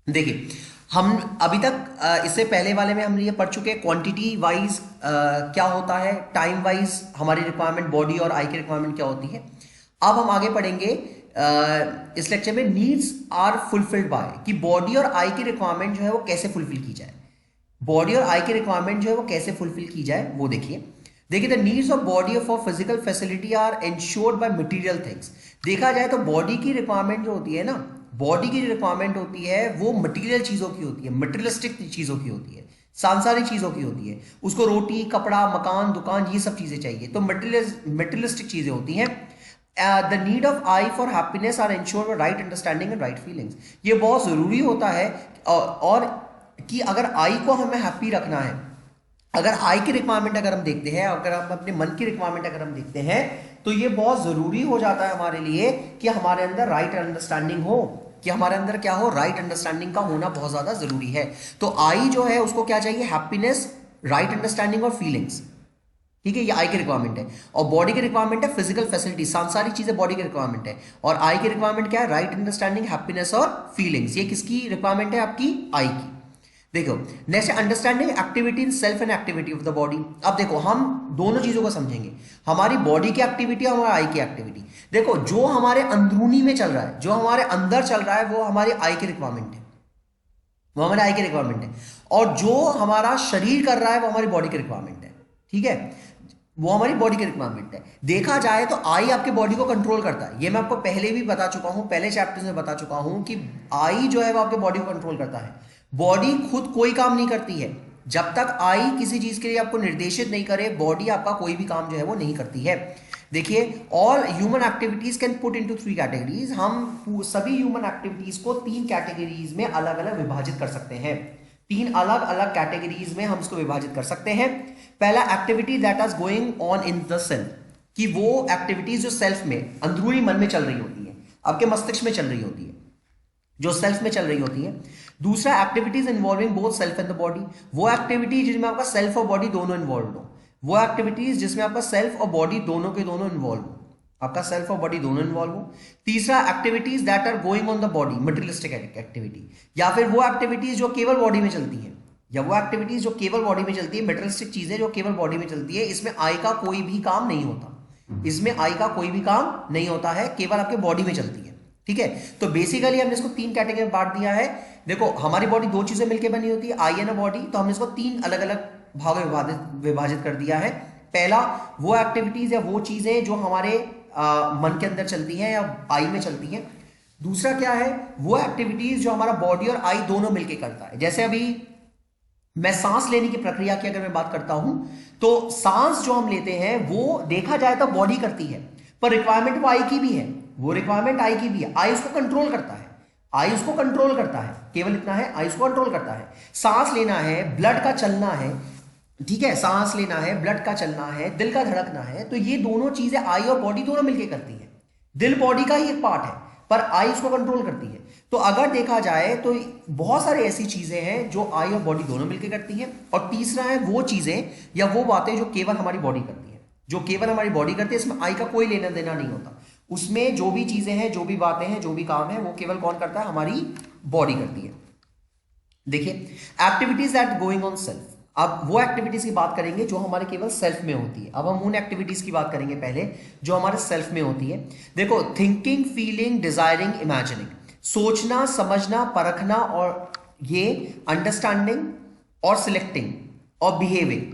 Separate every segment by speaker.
Speaker 1: देखिए, हम अभी तक इससे पहले वाले में हम ये पढ़ चुके हैं क्वांटिटी वाइज क्या होता है, टाइम वाइज हमारी रिक्वायरमेंट, बॉडी और आई की रिक्वायरमेंट क्या होती है। अब हम आगे पढ़ेंगे इस लेक्चर में नीड्स आर फुलफिल्ड बाय, कि बॉडी और आई की रिक्वायरमेंट जो है वो कैसे फुलफिल की जाए। बॉडी और आई की रिक्वायरमेंट जो है वो कैसे फुलफिल की जाए वो देखिए। देखिए, the needs of body for physical facility are ensured by material things. देखा जाए तो बॉडी की रिक्वायरमेंट जो होती है ना, बॉडी की रिक्वायरमेंट होती है वो मटेरियल चीजों की होती है, मटेरियलिस्टिक चीजों की होती है, सांसारिक चीजों की होती है। उसको रोटी, कपड़ा, मकान, दुकान, ये सब चीजें चाहिए, तो मटेरियलिस्टिक चीजें होती हैं। The need of I for happiness are ensure right understanding and right feelings. ये बहुत जरूरी होता है और कि अगर आई को हमें हैप्पी रखना है, अगर आई की रिक्वायरमेंट अगर हम देखते हैं, अगर हम अपने मन की रिक्वायरमेंट अगर हम देखते हैं, तो ये बहुत जरूरी हो जाता है हमारे लिए कि हमारे अंदर राइट अंडरस्टैंडिंग हो, कि हमारे अंदर क्या हो, राइट अंडरस्टैंडिंग का होना बहुत ज्यादा जरूरी है। तो आई जो है उसको क्या चाहिए, हैप्पीनेस, राइट अंडरस्टैंडिंग और फीलिंग्स। ठीक है, ये आई की रिक्वायरमेंट है। और बॉडी की रिक्वायरमेंट है फिजिकल फैसिलिटी, सांसारिक चीजें बॉडी की रिक्वायरमेंट है। और आई की रिक्वायरमेंट क्या है, राइट अंडरस्टैंडिंग, हैप्पीनेस और फीलिंग्स। ये किसकी रिक्वायरमेंट है, आपकी आई की। देखो next, understanding activity in self and activity of the body. अब देखो हम दोनों चीजों को समझेंगे, हमारी बॉडी की एक्टिविटी और हमारी आई की एक्टिविटी। देखो जो हमारे अंदरूनी में चल रहा है, जो हमारे अंदर चल रहा है, वो हमारी आई की रिक्वायरमेंट है, वो हमारे आई की रिक्वायरमेंट है। और जो हमारा शरीर कर रहा है वो हमारी बॉडी की रिक्वायरमेंट है। ठीक है, वो हमारी बॉडी की रिक्वायरमेंट है। देखा जाए तो आई आपके बॉडी को कंट्रोल करता है, ये मैं आपको पहले भी बता चुका हूं, पहले चैप्टर में बता चुका हूं कि आई जो है वो आपके बॉडी को कंट्रोल करता है। बॉडी खुद कोई काम नहीं करती है, जब तक आई किसी चीज के लिए आपको निर्देशित नहीं करे, बॉडी आपका कोई भी काम जो है वो नहीं करती है। देखिए, all human activities can put into 3 categories. हम सभी ह्यूमन एक्टिविटीज को 3 कैटेगरीज में अलग अलग विभाजित कर सकते हैं। 3 अलग अलग कैटेगरीज में हम इसको विभाजित कर सकते हैं। पहला, activity that is going on in the self, कि वो एक्टिविटीज जो सेल्फ में, अंदरूनी मन में चल रही होती है, आपके मस्तिष्क में चल रही होती है, जो सेल्फ में चल रही होती है। दूसरा, activities involving both self and the body, वो एक्टिविटी जिसमें आपका सेल्फ और बॉडी दोनों इन्वॉल्व हो, वो एक्टिविटीज जिसमें आपका सेल्फ और बॉडी दोनों के दोनों इन्वॉल्व हो, आपका सेल्फ और बॉडी दोनों इन्वॉल्व हो। तीसरा, activities that are going on the body, materialistic activity, या फिर वो एक्टिविटीज जो केवल बॉडी में चलती है, या वो एक्टिविटीज जो केवल बॉडी में चलती है, मटेरियलिस्टिक चीजें जो केवल बॉडी में चलती है। इसमें आई का कोई भी काम नहीं होता, इसमें आई का कोई भी काम नहीं होता है, केवल आपके बॉडी में चलती है। ठीक है, तो बेसिकली हमने इसको 3 कैटेगरी में बांट दिया है। देखो हमारी बॉडी 2 चीजें मिलकर बनी होती है, आई एंड बॉडी, तो हमने इसको 3 अलग अलग भागों में विभाजित कर दिया है। पहला, वो एक्टिविटीज या वो चीजें जो हमारे मन के अंदर चलती हैं या आई में चलती हैं। दूसरा क्या है, वो एक्टिविटीज जो हमारा बॉडी और आई दोनों मिलकर करता है। जैसे अभी मैं सांस लेने की प्रक्रिया की अगर मैं बात करता हूं, तो सांस जो हम लेते हैं वो देखा जाए तो बॉडी करती है, पर रिक्वायरमेंट वो आई की भी है, वो रिक्वायरमेंट आई की भी है। आई उसको कंट्रोल करता है, आई उसको कंट्रोल करता है, केवल इतना है, आई उसको कंट्रोल करता है। सांस लेना है, ब्लड का चलना है, ठीक है, सांस लेना है, ब्लड का चलना है, दिल का धड़कना है, तो ये दोनों चीजें आई और बॉडी दोनों मिलकर करती है। दिल बॉडी का ही एक पार्ट है, पर आई उसको कंट्रोल करती है। तो अगर देखा जाए तो बहुत सारी ऐसी चीजें हैं जो आई और बॉडी दोनों मिलकर करती हैं। और तीसरा है वो चीजें या वो बातें जो केवल हमारी बॉडी करती है, जो केवल हमारी बॉडी करती है, इसमें आई का कोई लेना देना नहीं होता। उसमें जो भी चीजें हैं, जो भी बातें हैं, जो भी काम है, वो केवल कौन करता है, हमारी बॉडी करती है। देखिए, activities that going on self. अब वो एक्टिविटीज की बात करेंगे जो हमारे केवल सेल्फ में होती है। अब हम उन एक्टिविटीज की बात करेंगे पहले जो हमारे सेल्फ में होती है। देखो, थिंकिंग, फीलिंग, डिजायरिंग, इमेजिनिंग, सोचना, समझना, परखना, और ये अंडरस्टैंडिंग और सिलेक्टिंग और behaving.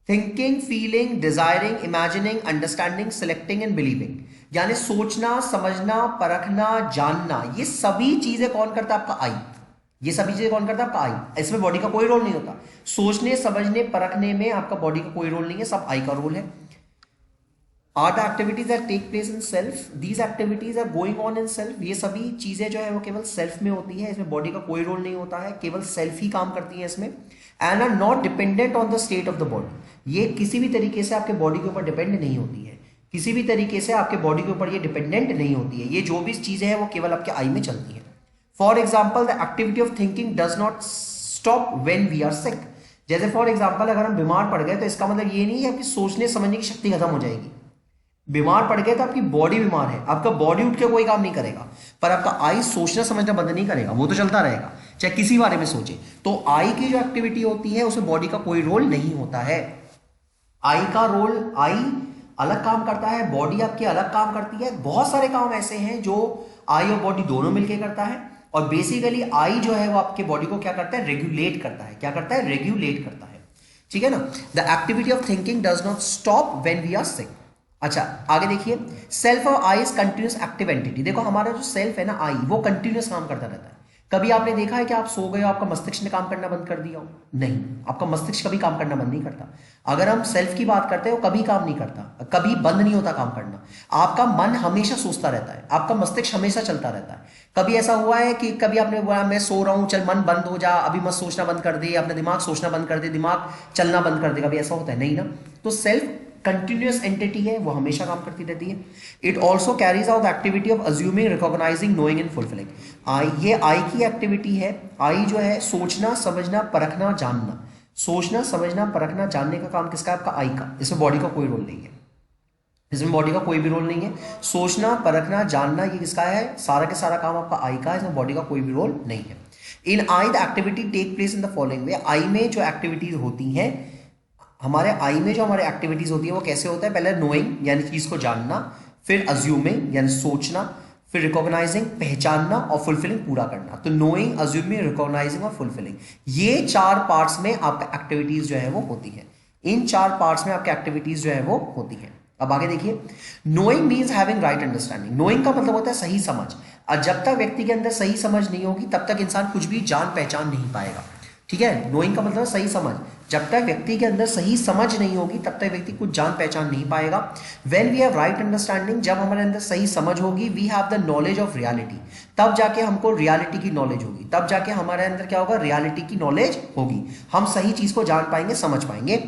Speaker 1: Thinking, feeling, desiring, imagining, understanding, selecting and believing, यानी सोचना, समझना, परखना, जानना, ये सभी चीजें कौन करता है, आपका आई। ये सभी चीजें कौन करता है, आपका आई। इसमें बॉडी का कोई रोल नहीं होता। सोचने, समझने, परखने में आपका बॉडी का कोई रोल नहीं है, सब आई का रोल है। Are the activities that take place in self, these activities are going on in self. ये सभी चीजें जो है वो केवल सेल्फ में होती है, इसमें बॉडी का कोई रोल नहीं होता है, केवल सेल्फ ही काम करती है इसमें। And are not dependent on the state of the body, ये किसी भी तरीके से आपके बॉडी के ऊपर डिपेंड नहीं होती है, किसी भी तरीके से आपके बॉडी के ऊपर ये डिपेंडेंट नहीं होती है। ये जो भी चीजें हैं वो केवल आपके आई में चलती है। For example, the activity of thinking does not stop when we are sick. जैसे फॉर एग्जाम्पल, अगर हम बीमार पड़ गए तो इसका मतलब ये नहीं है आपकी सोचने समझने की शक्ति खत्म हो जाएगी। बीमार पड़ गए तो आपकी बॉडी बीमार है, आपका बॉडी उठ के कोई काम नहीं करेगा, पर आपका आई सोचना समझना बंद नहीं करेगा, वो तो चलता रहेगा। चाहे किसी बारे में सोचे, तो आई की जो एक्टिविटी होती है उसमें बॉडी का कोई रोल नहीं होता है। आई का रोल, आई अलग काम करता है, बॉडी आपकी अलग काम करती है। बहुत सारे काम ऐसे हैं जो आई और बॉडी दोनों मिलकर करता है, और बेसिकली आई जो है वो आपके बॉडी को क्या करता है, रेगुलेट करता है। क्या करता है, रेगुलेट करता है, ठीक है ना। The activity of thinking does not stop when we are sick. अच्छा आगे देखिए, सेल्फ और I is continuous active entity. देखो हमारा जो सेल्फ है ना, आई, वो कंटिन्यूस काम करता रहता है। कभी आपने देखा है कि आप सो गए हो, आपका मस्तिष्क ने काम करना बंद कर दिया हो? नहीं, आपका मस्तिष्क कभी काम करना बंद नहीं करता। अगर हम सेल्फ की बात करते हो, कभी काम नहीं करता, कभी बंद नहीं होता काम करना। आपका मन हमेशा सोचता रहता है, आपका मस्तिष्क हमेशा चलता रहता है। कभी ऐसा हुआ है कि कभी आपने बोला मैं सो रहा हूं, चल मन बंद हो जा, अभी मत सोचना बंद कर दे, अपना दिमाग सोचना बंद कर दे, दिमाग चलना बंद कर दे, कभी ऐसा होता है? नहीं ना। तो सेल्फ कंटिन्यूअस एंटिटी है, वो हमेशा काम करती रहती है। It also carries out the activity of assuming, recognising, knowing and fulfilling. I, ये आई की एक्टिविटी है। आई जो है सोचना, समझना, परखना, जानना। सोचना, समझना, परखना, जानने का काम किसका है? आपका आई का। इसमें बॉडी का कोई रोल नहीं है, इसमें बॉडी का कोई भी रोल नहीं है। सोचना, परखना, जानना, ये किसका है? सारा के सारा काम आपका आई का है, इसमें बॉडी का कोई भी रोल नहीं है। In I the activity take place in the following way. I में जो एक्टिविटीज होती हैं, हमारे आई में जो हमारे एक्टिविटीज होती है वो कैसे होता है? पहले नोइंग यानी चीज को जानना, फिर अज्यूमिंग यानी सोचना, फिर रिकॉग्नाइजिंग पहचानना, और फुलफिलिंग पूरा करना। तो नोइंग, अज्यूमिंग, रिकॉग्नाइजिंग और फुलफिलिंग, ये चार पार्ट्स में आपका एक्टिविटीज जो है वो होती है। इन चार पार्ट्स में आपकी एक्टिविटीज जो है वो होती है। अब आगे देखिए, knowing means having right understanding. Knowing का मतलब होता है सही समझ, और जब तक व्यक्ति के अंदर सही समझ नहीं होगी तब तक इंसान कुछ भी जान पहचान नहीं पाएगा, ठीक है। नोइंग का मतलब सही समझ, जब तक व्यक्ति के अंदर सही समझ नहीं होगी तब तक व्यक्ति कुछ जान पहचान नहीं पाएगा। When we have right understanding, जब हमारे अंदर सही समझ होगी, we have the knowledge of reality, तब जाके हमको रियलिटी की नॉलेज होगी, तब जाके हमारे अंदर क्या होगा? रियलिटी की नॉलेज होगी, हम सही चीज को जान पाएंगे, समझ पाएंगे।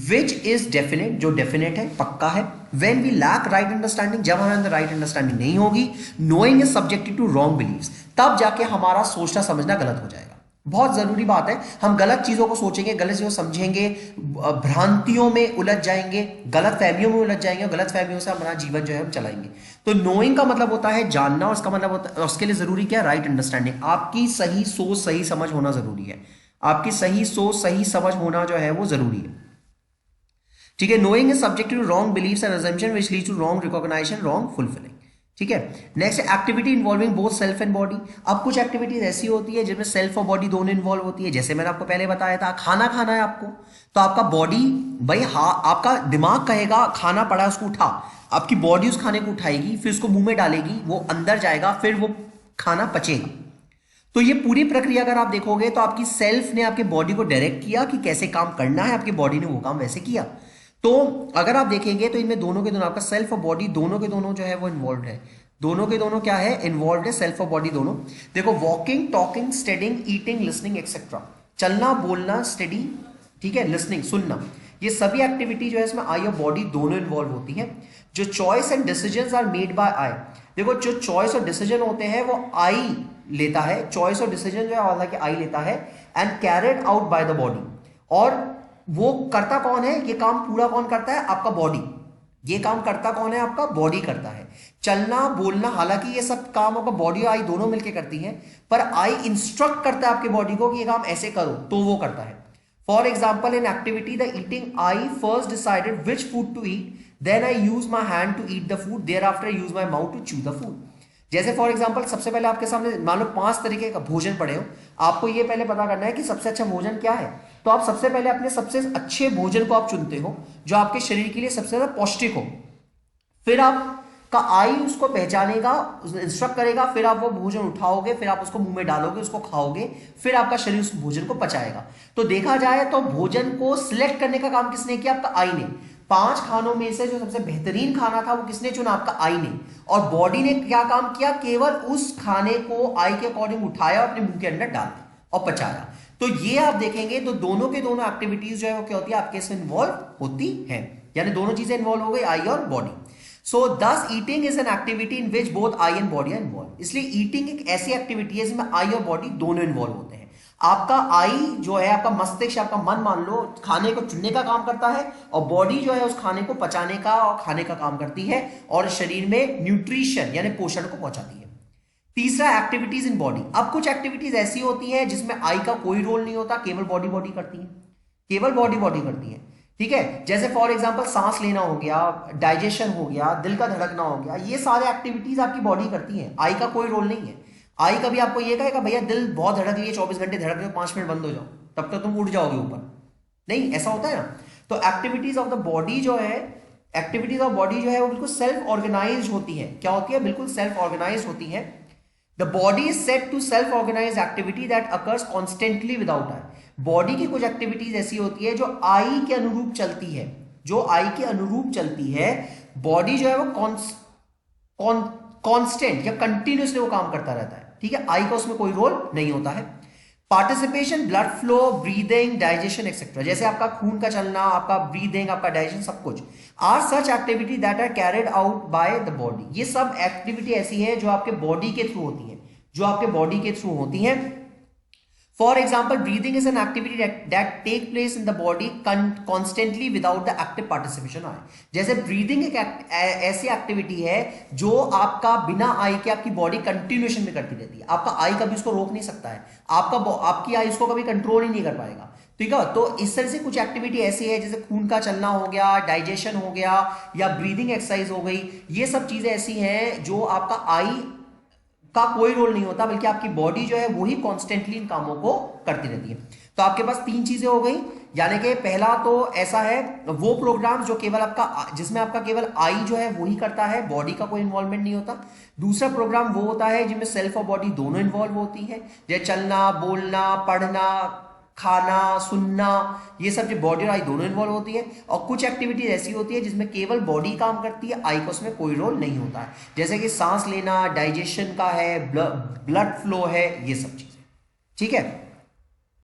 Speaker 1: विच इज डेफिनेट, जो डेफिनेट है, पक्का है। When we lack right understanding, जब हमारे अंदर राइट अंडरस्टैंडिंग नहीं होगी, knowing is subjected to wrong beliefs, तब जाके हमारा सोचना समझना गलत हो जाएगा। बहुत जरूरी बात है, हम गलत चीजों को सोचेंगे, गलत चीजों को समझेंगे, भ्रांतियों में उलझ जाएंगे, गलत फहमियों में उलझ जाएंगे, और गलत फहमियों से हमारा जीवन जो है हम चलाएंगे। तो नोइंग का मतलब होता है जानना, और उसका मतलब होता है, उसके लिए जरूरी क्या है? Right understanding. आपकी सही सोच, सही समझ होना जरूरी है, आपकी सही सोच, सही समझ होना जो है वो जरूरी है, ठीक है। Knowing is subject to wrong beliefs and assumption which leads to wrong recognition, wrong fulfilling, ठीक है। Next, activity involving both self and body. अब कुछ एक्टिविटीज ऐसी होती है जिनमें सेल्फ और बॉडी दोनों इन्वॉल्व होती है। जैसे मैंने आपको पहले बताया था, खाना खाना है आपको, तो आपका बॉडी, भाई हाँ, आपका दिमाग कहेगा खाना पड़ा है उसको उठा, आपकी बॉडी उस खाने को उठाएगी, फिर उसको मुंह में डालेगी, वो अंदर जाएगा, फिर वो खाना पचेगा। तो ये पूरी प्रक्रिया अगर आप देखोगे तो आपकी सेल्फ ने आपकी बॉडी को डायरेक्ट किया कि कैसे काम करना है, आपकी बॉडी ने वो काम वैसे किया। तो अगर आप देखेंगे तो इनमें दोनों के दोनों, आपका सेल्फ और बॉडी दोनों के दोनों जो है वो इन्वॉल्व है, दोनों के दोनों क्या है? इन्वॉल्व है, सेल्फ और बॉडी दोनों। देखो, walking, talking, studying, eating, listening etcetera, चलना, बोलना, स्टडी, ठीक है, लिसनिंग, सुनना, ये सभी एक्टिविटी जो है इसमें आई और बॉडी दोनों इन्वॉल्व होती है। जो choice and decisions are made by I, देखो जो चॉइस और डिसीजन होते हैं वो आई लेता है, चॉइस और डिसीजन जो है हालांकि आई लेता है, and carried out by the body, और वो करता कौन है? ये काम पूरा कौन करता है? आपका बॉडी। ये काम करता कौन है? आपका बॉडी करता है। चलना, बोलना, हालांकि ये सब काम आपका बॉडी और आई दोनों मिलकर करती है, पर आई इंस्ट्रक्ट करता है आपके बॉडी को कि ये काम ऐसे करो, तो वो करता है। For example, in activity the eating, I first decided which food to eat, then I use my hand to eat the food, there after I use my mouth to chew the food. जैसे for example, सबसे पहले आपके सामने मान लो 5 तरीके का भोजन पड़े हो, आपको ये पहले पता करना है कि सबसे अच्छा भोजन क्या है। तो आप सबसे पहले अपने सबसे अच्छे भोजन को आप चुनते हो जो आपके शरीर के लिए सबसे ज्यादा पौष्टिक हो, फिर आपका आई उसको पहचानेगा, इंस्ट्रक्ट करेगा, फिर आप वो भोजन उठाओगे, फिर आप उसको मुंह में डालोगे, उसको खाओगे, फिर आपका शरीर उस भोजन को पचाएगा। तो देखा जाए तो भोजन को सिलेक्ट करने का काम किसने किया? आपका आई ने। 5 खानों में से जो सबसे बेहतरीन खाना था वो किसने चुना? आपका आई ने। और बॉडी ने क्या काम किया? केवल उस खाने को आई के अकॉर्डिंग उठाया, अपने मुंह के अंदर डाल दिया और पचाया। तो ये आप देखेंगे तो दोनों के दोनों एक्टिविटीज जो है वो क्या होती है? आपके इसमें इन्वॉल्व होती है, यानी दोनों चीजें इन्वॉल्व हो गई, आई और body. So this eating is an activity in which both I and body are involve. इसलिए ईटिंग एक ऐसी एक्टिविटी है जिसमें आई और बॉडी दोनों इन्वॉल्व होते हैं। आपका आई जो है, आपका मस्तिष्क, आपका मन मान लो, खाने को चुनने का काम करता है, और बॉडी जो है उस खाने को पचाने का और खाने का काम करती है, और शरीर में न्यूट्रिशन यानी पोषण को पहुंचाती है। तीसरा एक्टिविटीज इन बॉडी। अब कुछ एक्टिविटीज ऐसी होती हैं जिसमें आई का कोई रोल नहीं होता, केवल बॉडी बॉडी करती है, केवल बॉडी बॉडी करती है। ठीक है, जैसे फॉर एग्जांपल सांस लेना हो गया, डाइजेशन हो गया, दिल का धड़कना हो गया, ये सारे एक्टिविटीज आपकी बॉडी करती है, आई का कोई रोल नहीं है। आई कभी आपको ये कहेगा भैया दिल बहुत धड़क रही है, 24 घंटे धड़क रहे हो, 5 मिनट बंद हो जाओ, तब तक तुम उठ जाओगे ऊपर, नहीं, ऐसा होता है ना। तो एक्टिविटीज ऑफ द बॉडी जो है, एक्टिविटीज ऑफ बॉडी जो है वो बिल्कुल सेल्फ ऑर्गेनाइज होती है। क्या होती है? बिल्कुल सेल्फ ऑर्गेनाइज होती है। The body is set to self organize activity that occurs constantly without I. Body की कुछ एक्टिविटीज ऐसी होती है जो आई के अनुरूप चलती है, जो आई के अनुरूप चलती है। बॉडी जो है वो कांस्टेंट या कंटिन्यूसली वो काम करता रहता है। ठीक है, आई का उसमें कोई रोल नहीं होता है। Participation, blood flow, breathing, digestion etcetera, जैसे आपका खून का चलना, आपका ब्रीदिंग, आपका डाइजेशन, सब कुछ are such activity that are carried out by the body. ये सब एक्टिविटी ऐसी है जो आपके बॉडी के थ्रू होती है, जो आपके बॉडी के थ्रू होती है। For example, breathing is an activity that take place in the body constantly without the active participation I. जैसे ब्रीदिंग एक ऐसी एक्टिविटी है जो आपका बिना आई के आपकी बॉडी कंटिन्यूएशन में करती रहती है, आपका आई कभी उसको रोक नहीं सकता है, आपकी आई उसको कभी कंट्रोल ही नहीं कर पाएगा। ठीक है, तो इस तरह से कुछ एक्टिविटी ऐसी है जैसे खून का चलना हो गया, डाइजेशन हो गया, या ब्रीदिंग एक्सरसाइज हो गई, ये सब चीजें ऐसी हैं जो आपका आई का कोई रोल नहीं होता, बल्कि आपकी बॉडी जो है वही कॉन्स्टेंटली इन कामों को करती रहती है। तो आपके पास 3 चीजें हो गई, यानी कि पहला तो ऐसा है वो प्रोग्राम जो केवल आपका, जिसमें आपका केवल आई जो है वही करता है, बॉडी का कोई इन्वॉल्वमेंट नहीं होता। दूसरा प्रोग्राम वो होता है जिसमें सेल्फ और बॉडी दोनों इन्वॉल्व होती है, जैसे चलना, बोलना, पढ़ना, खाना, सुनना, ये सब जो बॉडी और आई दोनों इन्वॉल्व होती है। और कुछ एक्टिविटीज ऐसी होती है जिसमें केवल बॉडी काम करती है, आई का उसमें कोई रोल नहीं होता है, जैसे कि सांस लेना, डाइजेशन का है, ब्लड फ्लो है, ये सब चीजें। ठीक है।